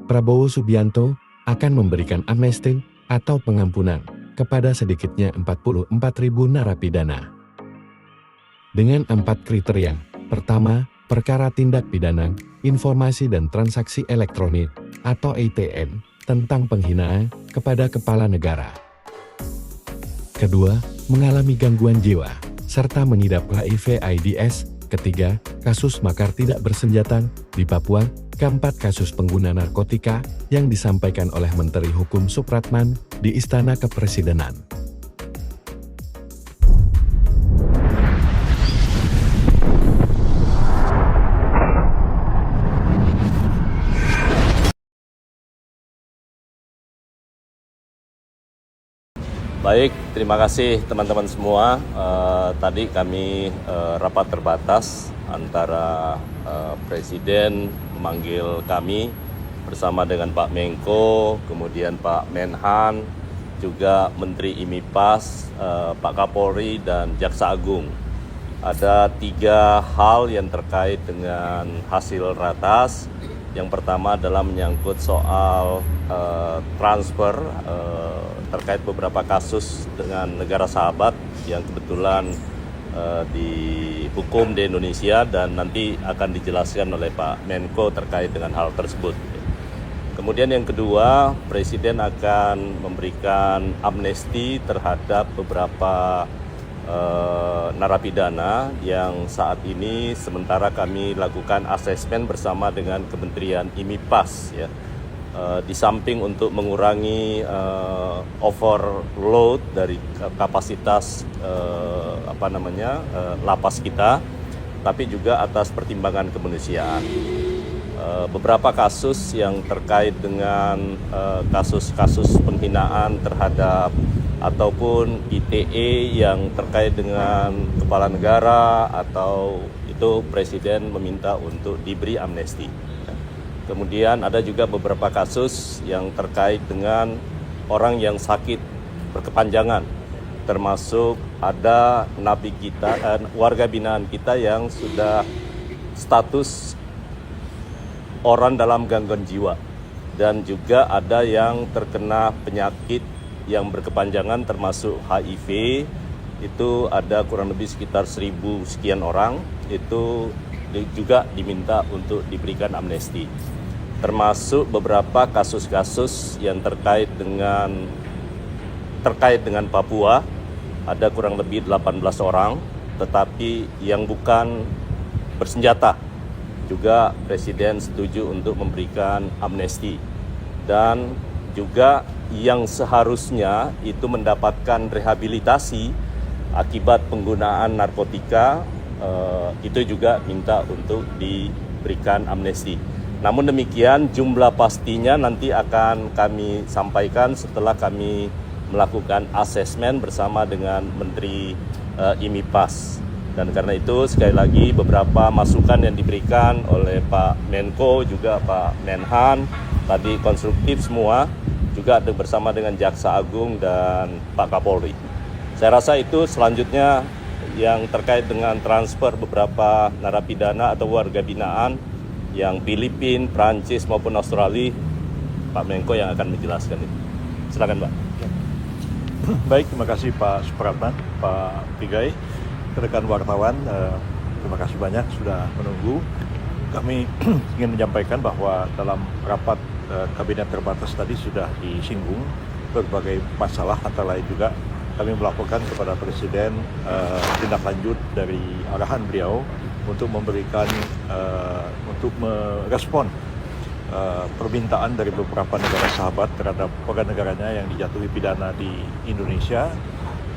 Prabowo Subianto akan memberikan amnesti atau pengampunan kepada sedikitnya 44.000 narapidana. Dengan 4 kriteria. Pertama, perkara tindak pidana, informasi dan transaksi elektronik, atau ITN, tentang penghinaan kepada kepala negara. Kedua, mengalami gangguan jiwa, serta mengidap HIV/AIDS. Ketiga, kasus makar tidak bersenjata di Papua. Keempat, kasus pengguna narkotika yang disampaikan oleh Menteri Hukum Supratman di Istana Kepresidenan. Baik, terima kasih teman-teman semua. Tadi kami rapat terbatas antara Presiden memanggil kami bersama dengan Pak Menko, kemudian Pak Menhan, juga Menteri IMIPAS, Pak Kapolri, dan Jaksa Agung. Ada 3 hal yang terkait dengan hasil ratas. Yang pertama adalah menyangkut soal transfer terkait beberapa kasus dengan negara sahabat yang kebetulan dihukum di Indonesia, dan nanti akan dijelaskan oleh Pak Menko terkait dengan hal tersebut. Kemudian yang kedua, Presiden akan memberikan amnesti terhadap beberapa narapidana yang saat ini sementara kami lakukan asesmen bersama dengan Kementerian IMIPAS, ya. Di samping untuk mengurangi overload dari kapasitas lapas kita, tapi juga atas pertimbangan kemanusiaan. Beberapa kasus yang terkait dengan kasus-kasus penghinaan terhadap ataupun ITE yang terkait dengan kepala negara atau itu Presiden meminta untuk diberi amnesti. Kemudian ada juga beberapa kasus yang terkait dengan orang yang sakit berkepanjangan, termasuk ada napi kita dan warga binaan kita yang sudah status orang dalam gangguan jiwa, dan juga ada yang terkena penyakit yang berkepanjangan termasuk HIV. Itu ada kurang lebih sekitar 1.000 sekian orang, itu juga diminta untuk diberikan amnesti. Termasuk beberapa kasus-kasus yang terkait dengan Papua, ada kurang lebih 18 orang, tetapi yang bukan bersenjata. Juga Presiden setuju untuk memberikan amnesti. Dan juga yang seharusnya itu mendapatkan rehabilitasi akibat penggunaan narkotika, itu juga minta untuk diberikan amnesti. Namun demikian, jumlah pastinya nanti akan kami sampaikan setelah kami melakukan asesmen bersama dengan Menteri IMIPAS. Dan karena itu, sekali lagi, beberapa masukan yang diberikan oleh Pak Menko, juga Pak Menhan, tadi konstruktif semua, juga bersama dengan Jaksa Agung dan Pak Kapolri. Saya rasa itu. Selanjutnya yang terkait dengan transfer beberapa narapidana atau warga binaan yang Filipina, Prancis maupun Australia, Pak Menko yang akan menjelaskan itu. Silakan, Pak. Baik, terima kasih Pak Supratman, Pak Pigai, rekan wartawan, terima kasih banyak sudah menunggu. Kami ingin menyampaikan bahwa dalam rapat kabinet terbatas tadi sudah disinggung berbagai masalah, antara lain juga kami melaporkan kepada Presiden tindak lanjut dari arahan beliau untuk memberikan untuk merespon permintaan dari beberapa negara sahabat terhadap warga negaranya yang dijatuhi pidana di Indonesia,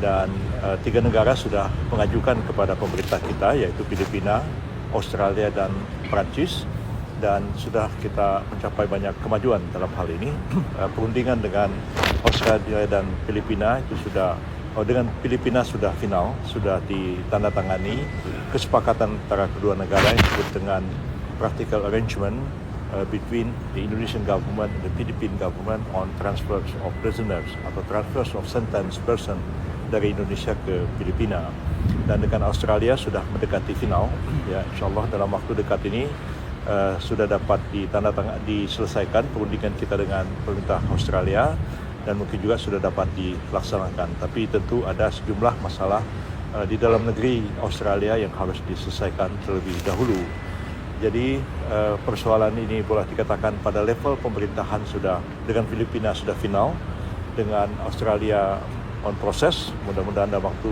dan 3 negara sudah mengajukan kepada pemerintah kita, yaitu Filipina, Australia, dan Prancis, dan sudah kita mencapai banyak kemajuan dalam hal ini. Perundingan dengan Australia dan Filipina itu sudah dengan Filipina sudah final, sudah ditandatangani kesepakatan antara kedua negara yang disebut dengan practical arrangement between the Indonesian government and the Philippine government on transfers of prisoners atau transfers of sentenced person dari Indonesia ke Filipina. Dan dengan Australia sudah mendekati final, ya, insyaallah dalam waktu dekat ini sudah dapat diselesaikan perundingan kita dengan pemerintah Australia dan mungkin juga sudah dapat dilaksanakan. Tapi tentu ada sejumlah masalah di dalam negeri Australia yang harus diselesaikan terlebih dahulu. Jadi persoalan ini boleh dikatakan pada level pemerintahan sudah dengan Filipina sudah final, dengan Australia on proses. Mudah-mudahan dalam waktu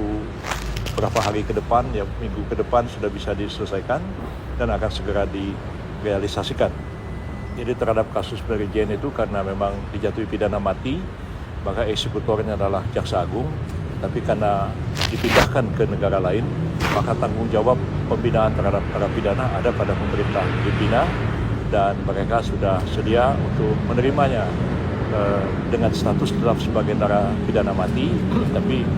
beberapa hari ke depan, ya minggu ke depan sudah bisa diselesaikan dan akan segera direalisasikan. Jadi terhadap kasus Mary Jane itu karena memang dijatuhi pidana mati, maka eksekutornya adalah Jaksa Agung. Tapi karena dipindahkan ke negara lain, maka tanggung jawab pembinaan terhadap para pidana ada pada pemerintah Filipina dan mereka sudah sedia untuk menerimanya dengan status tetap sebagai narapidana mati, tapi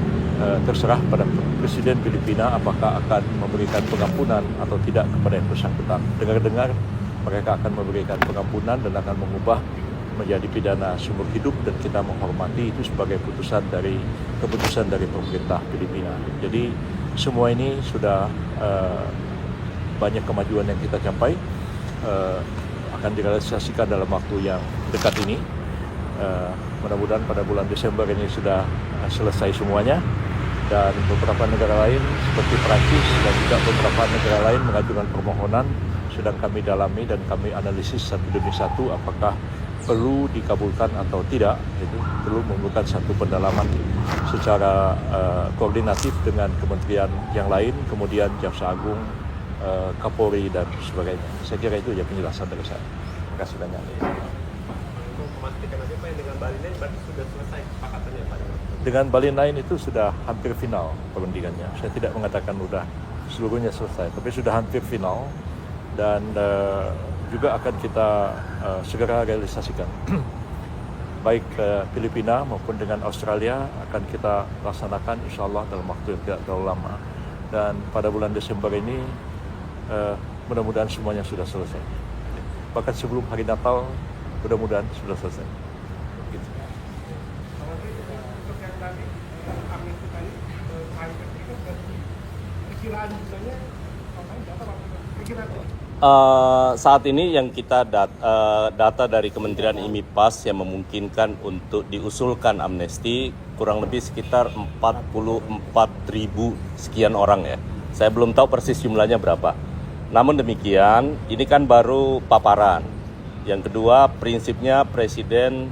terserah pada Presiden Filipina apakah akan memberikan pengampunan atau tidak kepada yang bersangkutan. Dengar-dengar mereka akan memberikan pengampunan dan akan mengubah menjadi pidana seumur hidup dan kita menghormati itu sebagai keputusan dari pemerintah Filipina. Jadi semua ini sudah banyak kemajuan yang kita capai akan direalisasikan dalam waktu yang dekat ini. Mudah-mudahan pada bulan Desember ini sudah selesai semuanya dan beberapa negara lain seperti Perancis dan juga beberapa negara lain mengajukan permohonan sedang kami dalami dan kami analisis satu demi satu apakah perlu dikabulkan atau tidak. Itu perlu memerlukan satu pendalaman secara koordinatif dengan kementerian yang lain, kemudian Jaksa Agung, Kapolri dan sebagainya. Saya kira itu ya penjelasan dari saya. Terima kasih banyak. Memastikan aja Pak, dengan Bali Nine berarti sudah selesai kesepakatannya Pak? Dengan Bali Nine itu sudah hampir final perundingannya. Saya tidak mengatakan sudah seluruhnya selesai, tapi sudah hampir final dan juga akan kita segera realisasikan. Baik Filipina maupun dengan Australia akan kita laksanakan insya Allah dalam waktu yang tidak terlalu lama. Dan pada bulan Desember ini mudah-mudahan semuanya sudah selesai. Bahkan sebelum hari Natal mudah-mudahan sudah selesai. Gitu. Untuk yang tadi amnesti tadi perkiraan bisanya berapa Pak? Perkiraan saat ini yang kita data dari Kementerian IMIPAS yang memungkinkan untuk diusulkan amnesti kurang lebih sekitar 44.000 sekian orang ya. Saya belum tahu persis jumlahnya berapa. Namun demikian, ini kan baru paparan. Yang kedua, prinsipnya Presiden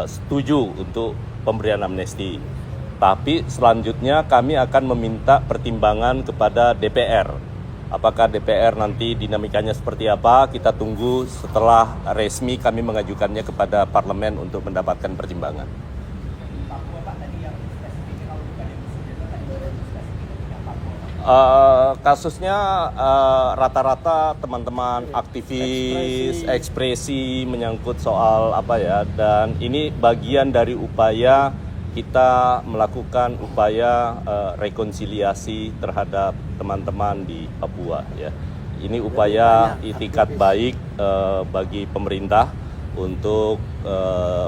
setuju untuk pemberian amnesti. Tapi selanjutnya kami akan meminta pertimbangan kepada DPR. Apakah DPR nanti dinamikanya seperti apa, kita tunggu setelah resmi kami mengajukannya kepada parlemen untuk mendapatkan pertimbangan. Kasusnya rata-rata teman-teman aktivis, ekspresi menyangkut soal apa ya, dan ini bagian dari upaya kita melakukan upaya rekonsiliasi terhadap teman-teman di Papua ya. Ini upaya itikat baik bagi pemerintah untuk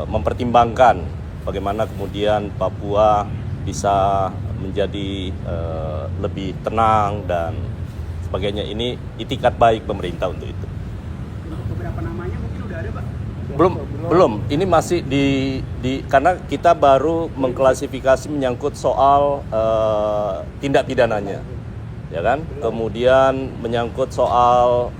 mempertimbangkan bagaimana kemudian Papua bisa menjadi lebih tenang dan sebagainya. Ini itikat baik pemerintah untuk itu. beberapa namanya mungkin udah ada Pak? Belum. Ini masih di karena kita baru mengklasifikasi menyangkut soal tindak pidananya, ya kan? Kemudian menyangkut soal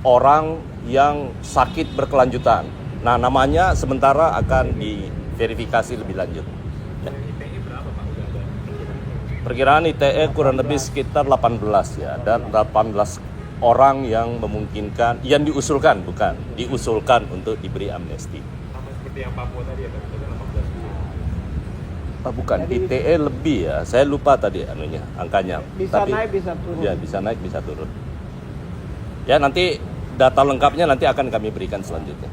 orang yang sakit berkelanjutan. Nah, namanya sementara akan diverifikasi lebih lanjut. Ya. ITE berapa Pak? Udah ada Perkiraan ITE kurang lebih sekitar 18 ya, dan 18 orang yang memungkinkan, yang diusulkan untuk diberi amnesti. sama seperti yang Papua tadi ya Pak? Itu 18. Bukan, ITE lebih ya. Saya lupa tadi angkanya. Bisa naik, bisa turun. Ya, bisa naik, bisa turun. Ya, nanti data lengkapnya nanti akan kami berikan selanjutnya.